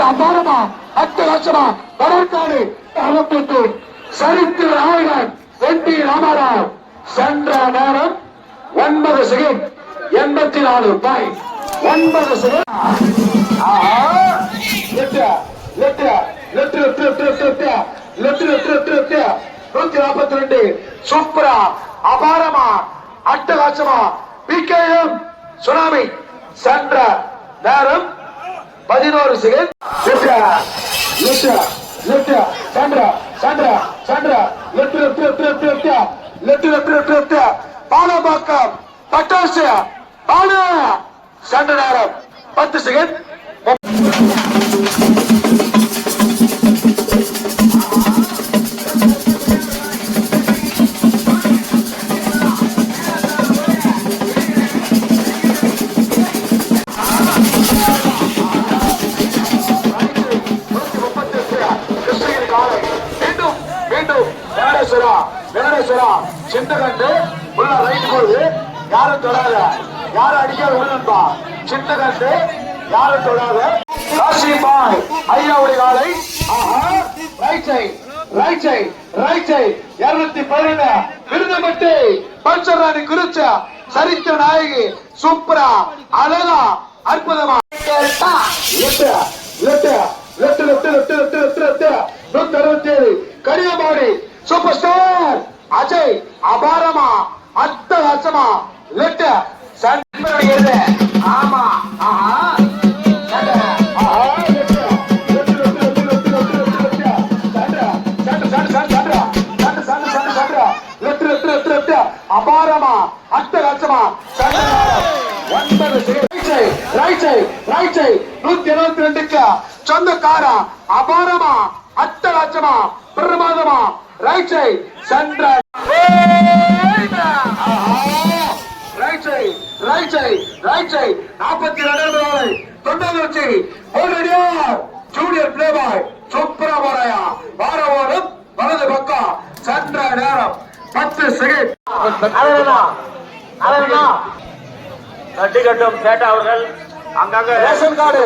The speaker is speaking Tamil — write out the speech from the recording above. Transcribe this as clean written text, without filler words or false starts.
அபாரமா அட்டகாசமா வளர்க்காடு அகப்பட்டு சரித்திர நாயகன் வெட்டி ராமராவ் சென்ற நேரம் 9 செகண்ட் 84 பாயிண்ட் 9 செகண்ட். சூப்பரா அபாரமா அட்டகாசமா பிகேஎம் சுனாமி சென்ற நேரம் 11 செகண்ட். பாலபாக்கம் பட்டாசு பாலு சென்ற நேரம் 10 செகண்ட். சின்னகண்டு உள்ள ரைட் போது யாரும் தொடாத, யாரும் அடிக்காத உள்ளன்பா. சின்னகண்டு யாரும் தொடாத. காசிபாய் ஐயாவுடைய காலை ரைட் சைட் 212 விருதுபட்டு பல்சராணி குறிச்ச சரித்திர நாயகி சூப்பரா அழகா அற்புதமா 167 கரியமாடி சூப்பர் ஸ்டார் அஜய் அபாரமா அட்டகாசமா லெட்ட சண்டை ஆமா அபாரமா அட்டகாசமா 172 சொந்தக்காரா அபாரமா அட்டகாசமா பிரமாதமா ரைட் சைட் சென்ற ரைட் சைட் 42 தொண்டர்ச்சி ஜூனியர் பிளேபாய் சூப்பரா போறாயா வாரவாரம் வலது பக்கம் சென்ற நேரம் 10 செகண்ட். கட்டி கட்டும் சேட்டா அவர்கள் அங்கங்க ரேஷன் கார்டு